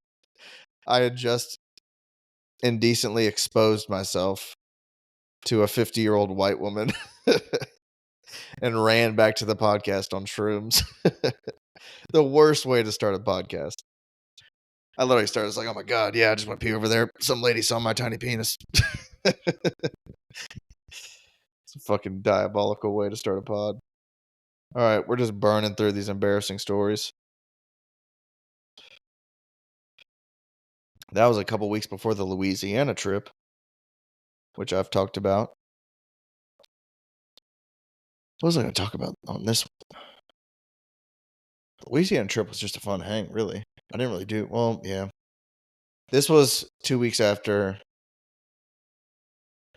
I had just indecently exposed myself to a 50-year-old white woman and ran back to the podcast on shrooms. The worst way to start a podcast. I literally started like, oh my God, yeah, I just went pee over there. Some lady saw my tiny penis. It's a fucking diabolical way to start a pod. All right, we're just burning through these embarrassing stories. That was a couple weeks before the Louisiana trip, which I've talked about. What was I going to talk about on this one? The Louisiana trip was just a fun hang, really. I didn't really do, well, yeah. This was 2 weeks after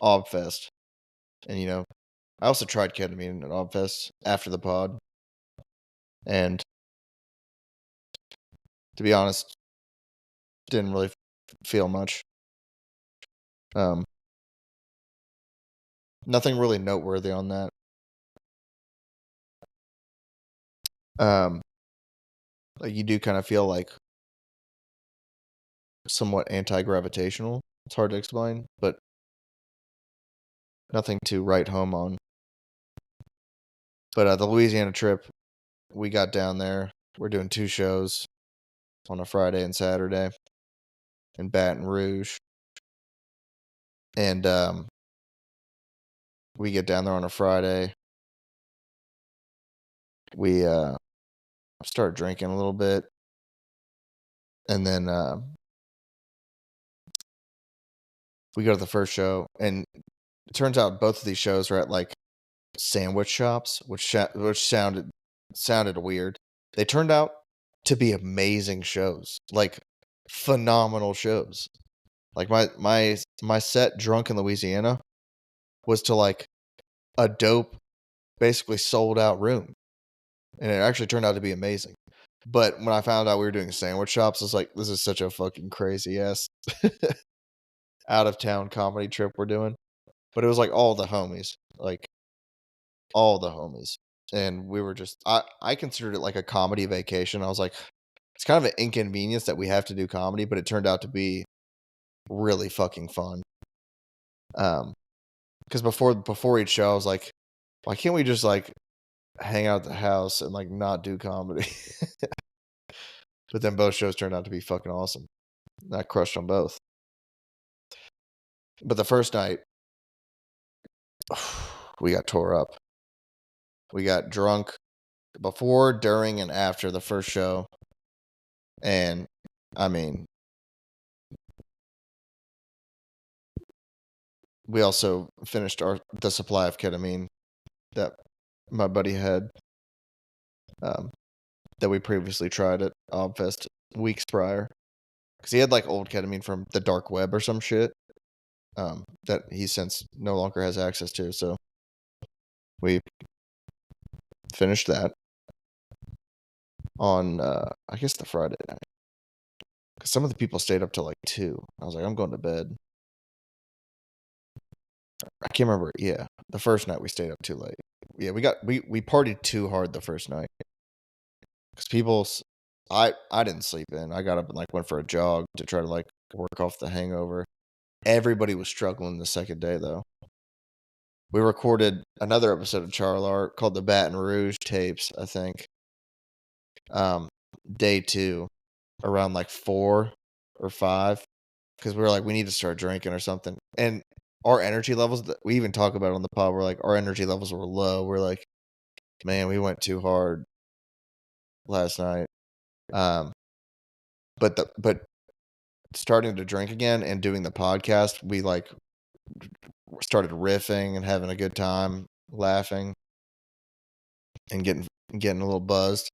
Obfest. And, you know, I also tried ketamine at Obfest after the pod. And to be honest, didn't really feel much. Nothing really noteworthy on that. Like you do kind of feel like somewhat anti-gravitational. It's hard to explain, but nothing to write home on. But the Louisiana trip, we got down there. We're doing 2 shows on a Friday and Saturday in Baton Rouge. And we get down there on a Friday. We start drinking a little bit. And then we go to the first show. And it turns out both of these shows are at like sandwich shops, which sounded weird. They turned out to be amazing shows, like phenomenal shows. Like my set Drunk in Louisiana was to like a dope, basically sold out room, and it actually turned out to be amazing. But when I found out we were doing sandwich shops, I was like, this is such a fucking crazy ass out of town comedy trip we're doing. But it was like all the homies, like all the homies. And we were just, I considered it like a comedy vacation. I was like, it's kind of an inconvenience that we have to do comedy, but it turned out to be really fucking fun. Because before each show, I was like, why can't we just like hang out at the house and like not do comedy? But then both shows turned out to be fucking awesome. I crushed on both. But the first night, we got tore up. We got drunk before, during, and after the first show. And I mean, we also finished the supply of ketamine that my buddy had, that we previously tried at Obfest weeks prior. Because he had like old ketamine from the dark web or some shit, that he since no longer has access to. So we finished that on, I guess, the Friday night. Because some of the people stayed up till like 2. I was like, I'm going to bed. I can't remember. Yeah, the first night we stayed up too late. Yeah, we partied too hard the first night. Because I didn't sleep in. I got up and like went for a jog to try to like work off the hangover. Everybody was struggling the second day though. We recorded another episode of Charlar called the Baton Rouge tapes, I think. Day 2, around like 4 or 5, because we were like, we need to start drinking or something. And our energy levels, we even talk about it on the pod, we're like, our energy levels were low. We're like, man, we went too hard last night. But starting to drink again and doing the podcast, we like started riffing and having a good time, laughing and getting a little buzzed.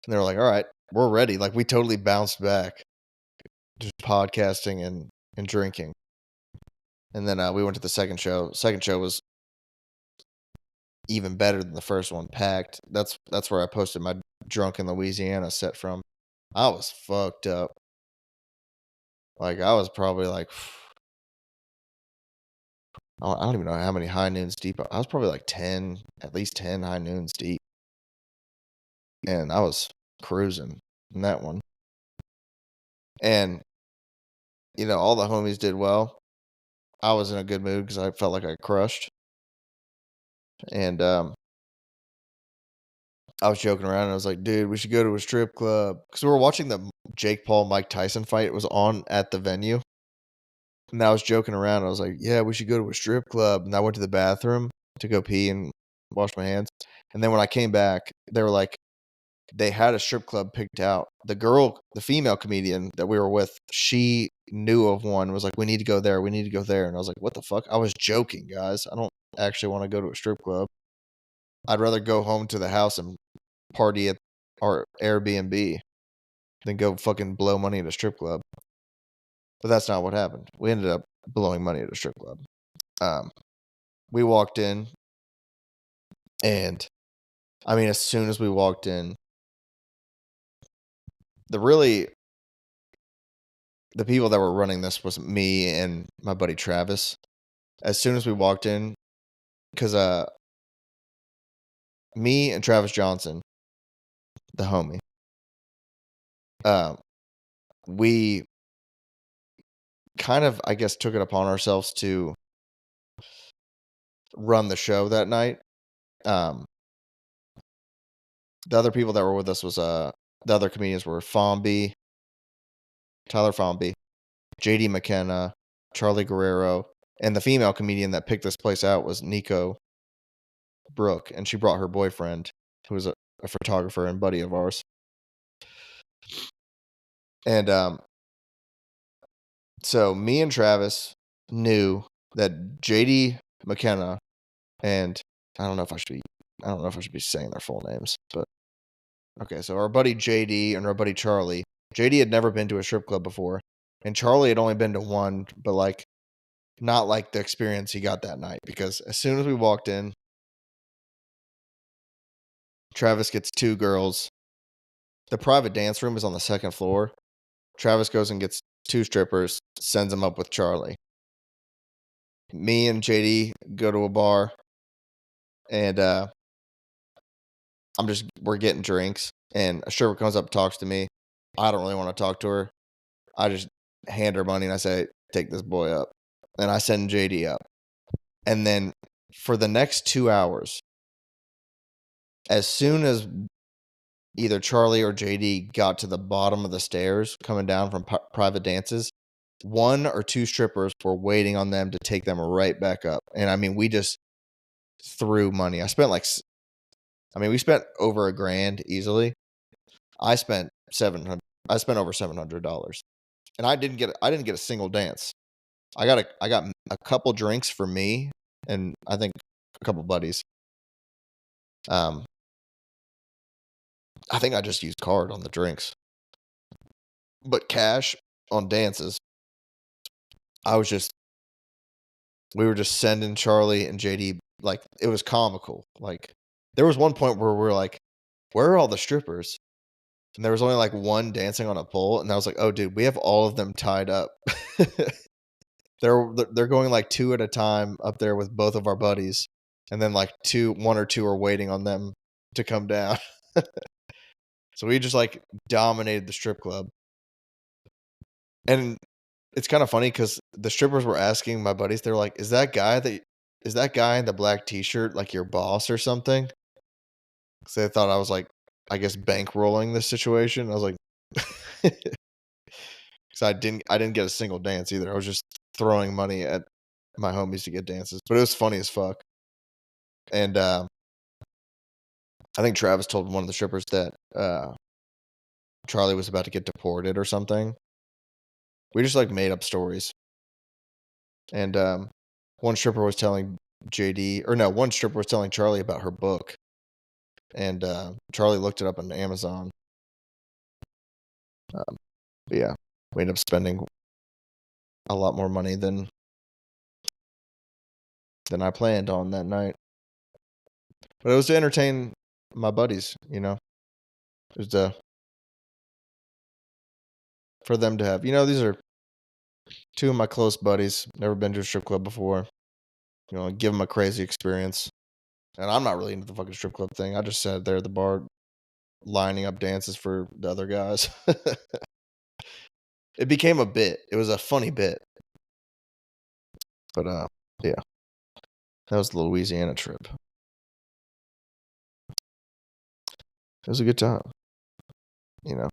And they were like, "All right, we're ready." Like we totally bounced back, just podcasting and drinking. And then we went to the second show. Second show was even better than the first one, packed. That's where I posted my Drunk in Louisiana set from. I was fucked up. Like I was probably like I don't even know how many high noons deep. I was probably like 10, at least 10 high noons deep. And I was cruising in that one. And all the homies did well. I was in a good mood because I felt like I crushed. And I was joking around and I was like, dude, we should go to a strip club. Because we were watching the Jake Paul Mike Tyson fight. It was on at the venue. And I was joking around. I was like, yeah, we should go to a strip club. And I went to the bathroom to go pee and wash my hands. And then when I came back, they were like, they had a strip club picked out. The female comedian that we were with, she knew of one, was like, we need to go there. We need to go there. And I was like, what the fuck? I was joking, guys. I don't actually want to go to a strip club. I'd rather go home to the house and party at our Airbnb than go fucking blow money at a strip club. But that's not what happened. We ended up blowing money at a strip club. We walked in, and I mean, as soon as we walked in, the people that were running this was me and my buddy Travis. As soon as we walked in, because me and Travis Johnson, the homie, we kind of, I guess, took it upon ourselves to run the show that night. The other people that were with us was the other comedians were Tyler Fomby, JD McKenna, Charlie Guerrero, and the female comedian that picked this place out was Nico Brooke, and she brought her boyfriend, who was a photographer and buddy of ours. And so me and Travis knew that JD McKenna and I don't know if I should be saying their full names, but okay, so our buddy JD and our buddy Charlie. JD had never been to a strip club before, and Charlie had only been to one, but like not like the experience he got that night, because as soon as we walked in, Travis gets two girls. The private dance room is on the second floor. Travis goes and gets two strippers, sends them up with Charlie. Me and JD go to a bar, and we're getting drinks, and a stripper comes up and talks to me. I don't really want to talk to her. I just hand her money and I say, take this boy up. And I send JD up. And then for the next 2 hours, as soon as either Charlie or JD got to the bottom of the stairs coming down from private dances, one or two strippers were waiting on them to take them right back up. And I mean, we just threw money. We spent over $1,000 easily. I spent over $700. And I didn't get a single dance. I got a couple drinks for me and I think a couple buddies. I think I just used card on the drinks. But cash on dances, we were just sending Charlie and JD, like, it was comical. Like, there was one point where we were like, where are all the strippers? And there was only like one dancing on a pole, and I was like, oh dude, we have all of them tied up. They're going like two at a time up there with both of our buddies, and then like one or two are waiting on them to come down. So we just like dominated the strip club. And it's kind of funny because the strippers were asking my buddies, they're like, is that guy in the black t-shirt like your boss or something? Because they thought I was like, I guess, bankrolling this situation. I was like, because I didn't get a single dance either. I was just throwing money at my homies to get dances, but it was funny as fuck. And I think Travis told one of the strippers that Charlie was about to get deported or something. We just like made up stories. And one stripper was telling one stripper was telling Charlie about her book, and Charlie looked it up on Amazon. But yeah, we ended up spending a lot more money than I planned on that night. But it was to entertain my buddies, you know. It was for them to have. You know, these are two of my close buddies. Never been to a strip club before. You know, give them a crazy experience. And I'm not really into the fucking strip club thing. I just sat there at the bar lining up dances for the other guys. It became a bit. It was a funny bit. But yeah. That was the Louisiana trip. It was a good time. You know.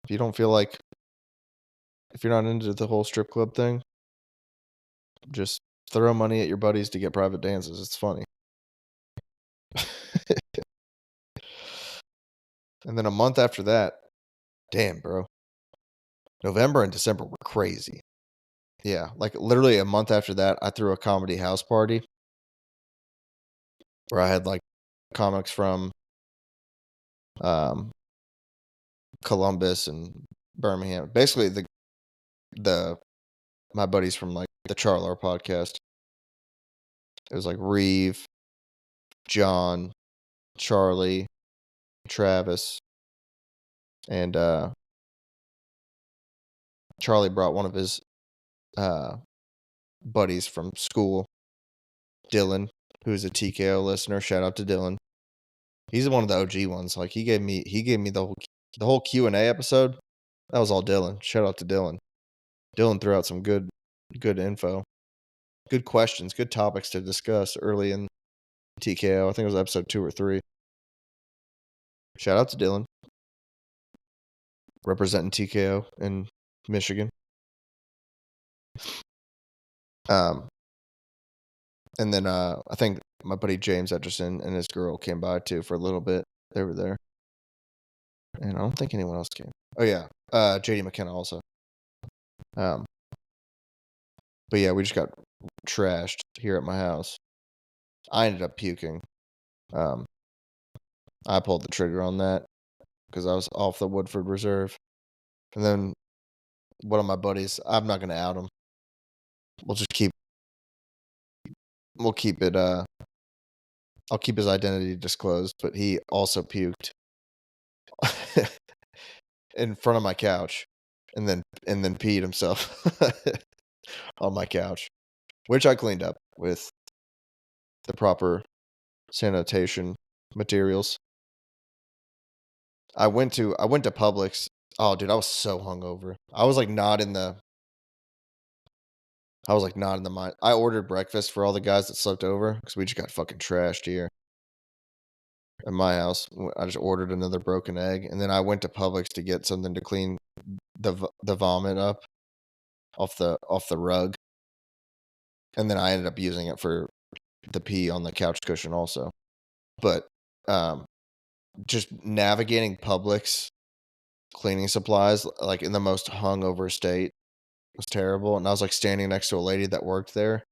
If you don't feel like if you're not into the whole strip club thing, just throw money at your buddies to get private dances. It's funny. And then a month after that, damn, bro. November and December were crazy. Yeah, like literally a month after that, I threw a comedy house party where I had like comics from Columbus and Birmingham. Basically the my buddies from like the Charlar podcast. It was like Reeve, John, Charlie, Travis, and Charlie brought one of his buddies from school, Dylan, who's a TKO listener. Shout out to Dylan. He's one of the OG ones. Like he gave me the whole Q&A episode. That was all Dylan. Shout out to Dylan. Dylan threw out some good info. Good questions, good topics to discuss early in TKO. I think it was episode 2 or 3. Shout out to Dylan. Representing TKO in Michigan. And then I think my buddy James Etcherson and his girl came by too for a little bit. They were there. And I don't think anyone else came. Oh yeah. JD McKenna also. But yeah, we just got trashed here at my house. I ended up puking. I pulled the trigger on that because I was off the Woodford Reserve. And then one of my buddies, I'm not gonna out him. We'll keep it I'll keep his identity disclosed, but he also puked in front of my couch and then peed himself on my couch, which I cleaned up with the proper sanitation materials. I went to Publix. Oh, dude, I was so hungover. I was like not in the mind. I ordered breakfast for all the guys that slept over because we just got fucking trashed here at my house. I just ordered another broken egg, and then I went to Publix to get something to clean the vomit up off the rug, and then I ended up using it for the pee on the couch cushion also. But just navigating Publix cleaning supplies like in the most hungover state was terrible. And I was like standing next to a lady that worked there,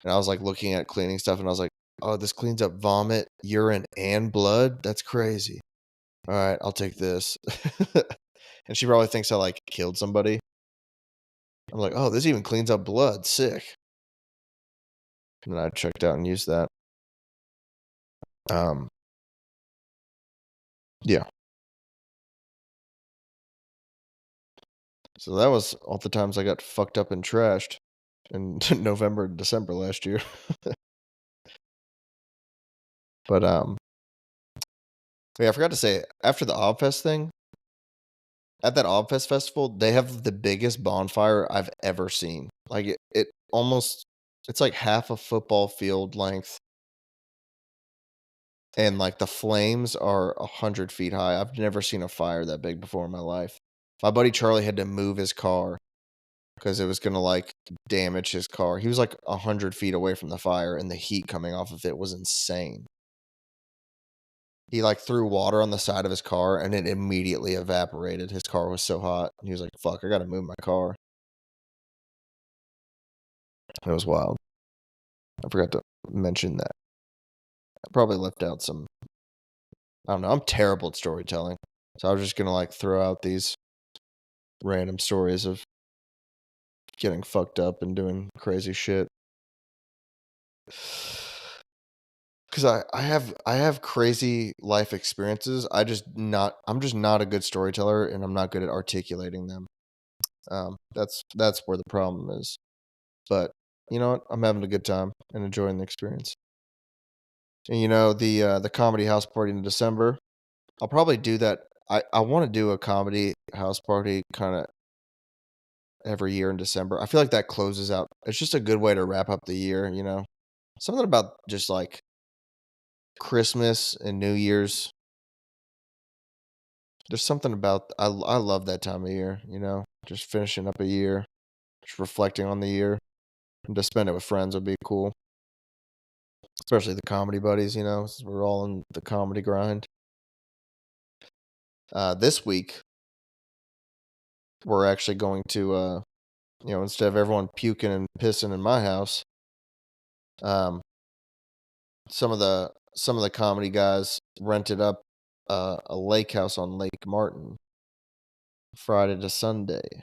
and I was like looking at cleaning stuff, and I was like, "Oh, this cleans up vomit, urine, and blood. That's crazy. All right, I'll take this." And she probably thinks I like killed somebody. I'm like, "Oh, this even cleans up blood. Sick." And then I checked out and used that. Yeah. So that was all the times I got fucked up and trashed in November and December last year. But yeah, I forgot to say after the Obfest thing, at that Obfest festival, they have the biggest bonfire I've ever seen. Like it almost it's like half a football field length. And like the flames are 100 feet high. I've never seen a fire that big before in my life. My buddy Charlie had to move his car because it was gonna like damage his car. He was like 100 feet away from the fire, and the heat coming off of it was insane. He like threw water on the side of his car, and it immediately evaporated. His car was so hot. And he was like, "Fuck, I gotta move my car." It was wild. I forgot to mention that. I probably left out some. I don't know. I'm terrible at storytelling, so I was just gonna like throw out these random stories of getting fucked up and doing crazy shit. Because I have crazy life experiences. I'm just not a good storyteller, and I'm not good at articulating them. That's where the problem is. But you know what? I'm having a good time and enjoying the experience. And the comedy house party in December. I'll probably do that. I want to do a comedy house party kind of every year in December. I feel like that closes out. It's just a good way to wrap up the year. Something about just like Christmas and New Year's. There's something about I love that time of year. Just finishing up a year, just reflecting on the year, and to spend it with friends would be cool. Especially the comedy buddies. Since we're all in the comedy grind. This week we're actually going to instead of everyone puking and pissing in my house, um, some of the comedy guys rented up a lake house on Lake Martin Friday to Sunday.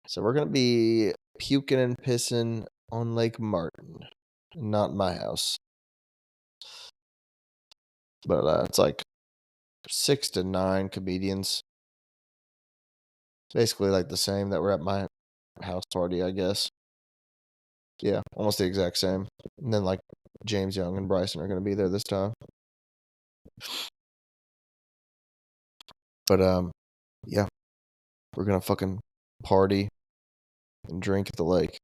So we're gonna be puking and pissing on Lake Martin, not my house. But it's like 6 to 9 comedians, basically like the same that were at my house party, I guess. Yeah, almost the exact same. And then like James Young and Bryson are gonna be there this time. But yeah, we're gonna fucking party and drink at the lake.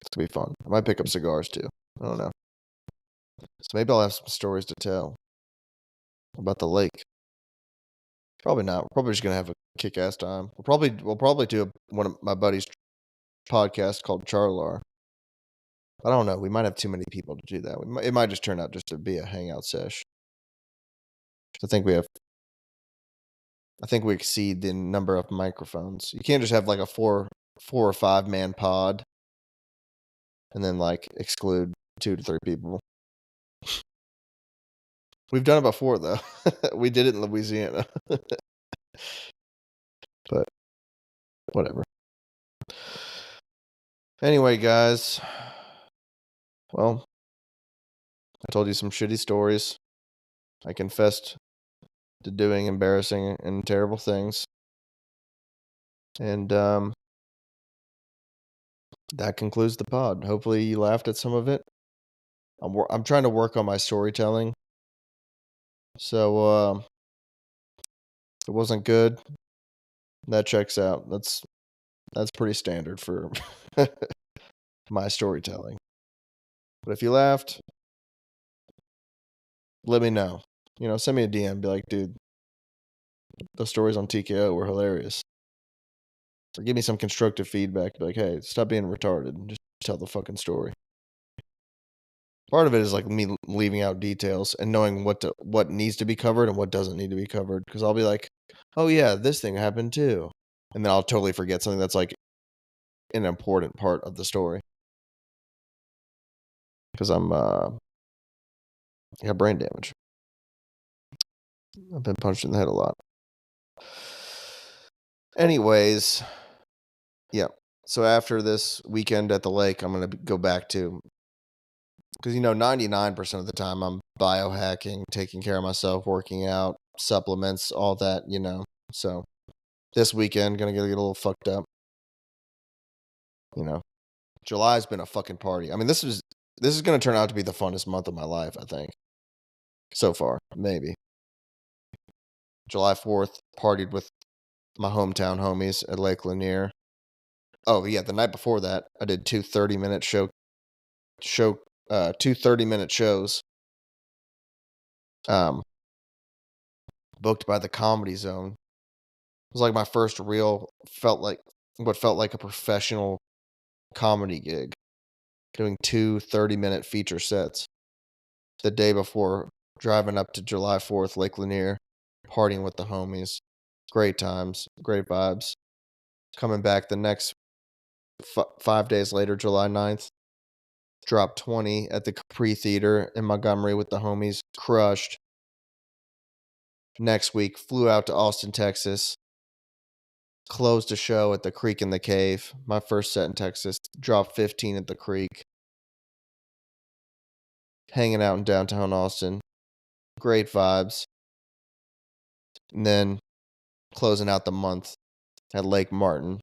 It's gonna be fun. I might pick up cigars too. I don't know. So maybe I'll have some stories to tell about the lake. Probably not. We're probably just gonna have a kick-ass time. We'll probably do one of my buddy's podcast called Charlar. I don't know. We might have too many people to do that. It might just turn out just to be a hangout sesh. I think we exceed the number of microphones. You can't just have like a four or 5 man pod and then like exclude 2 to 3 people. We've done it before though. We did it in Louisiana. But whatever. Anyway, guys. Well, I told you some shitty stories. I confessed to doing embarrassing and terrible things. And that concludes the pod. Hopefully you laughed at some of it. I'm trying to work on my storytelling. So if it wasn't good, that checks out. That's pretty standard for my storytelling. But if you laughed, let me know. Send me a DM. Be like, dude, those stories on TKO were hilarious. Or give me some constructive feedback. Be like, hey, stop being retarded and just tell the fucking story. Part of it is like me leaving out details and knowing what needs to be covered and what doesn't need to be covered. Because I'll be like, oh yeah, this thing happened too. And then I'll totally forget something that's like an important part of the story. Because I got brain damage. I've been punched in the head a lot. Anyways, yeah. So after this weekend at the lake, I'm going to go back to, because 99% of the time I'm biohacking, taking care of myself, working out, supplements, all that, So this weekend, going to get a little fucked up. July's been a fucking party. I mean, this is going to turn out to be the funnest month of my life, I think. So far, maybe. July 4th, partied with my hometown homies at Lake Lanier. Oh, yeah, the night before that, I did 2 30-minute two 30-minute shows. Booked by the Comedy Zone. It was like my first real felt like a professional comedy gig. Doing 2 30-minute feature sets. The day before, driving up to July 4th, Lake Lanier, partying with the homies. Great times, great vibes. Coming back the next 5 days later, July 9th, dropped 20 at the Capri Theater in Montgomery with the homies. Crushed. Next week, flew out to Austin, Texas. Closed a show at the Creek in the Cave. My first set in Texas. Dropped 15 at the Creek. Hanging out in downtown Austin. Great vibes. And then closing out the month at Lake Martin.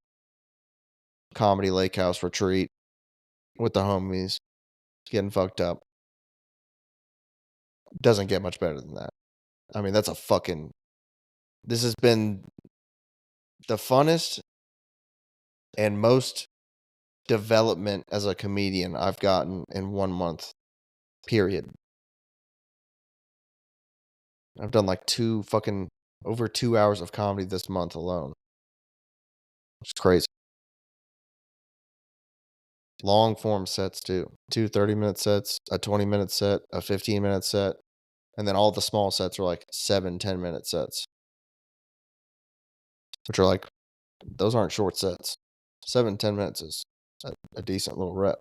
Comedy Lake House retreat with the homies. Getting fucked up. Doesn't get much better than that. I mean, that's a fucking... This has been the funnest and most development as a comedian I've gotten in 1 month. Period. I've done like over 2 hours of comedy this month alone. Which is crazy. Long form sets too. 2 30-minute sets, a 20-minute set, a 15-minute set, and then all the small sets are like 7 10-minute sets. Which are like, those aren't short sets. 7 10 minutes is a decent little rep.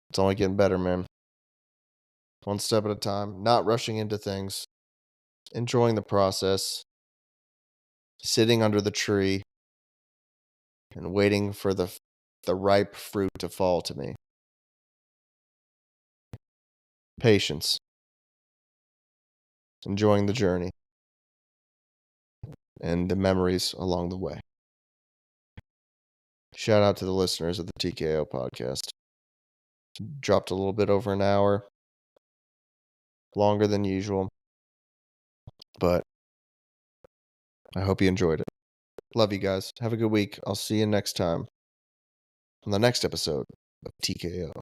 It's only getting better, man. One step at a time, not rushing into things, enjoying the process, sitting under the tree, and waiting for the ripe fruit to fall to me. Patience. Enjoying the journey. And the memories along the way. Shout out to the listeners of the TKO podcast. Dropped a little bit over an hour. Longer than usual. But I hope you enjoyed it. Love you guys. Have a good week. I'll see you next time on the next episode of TKO.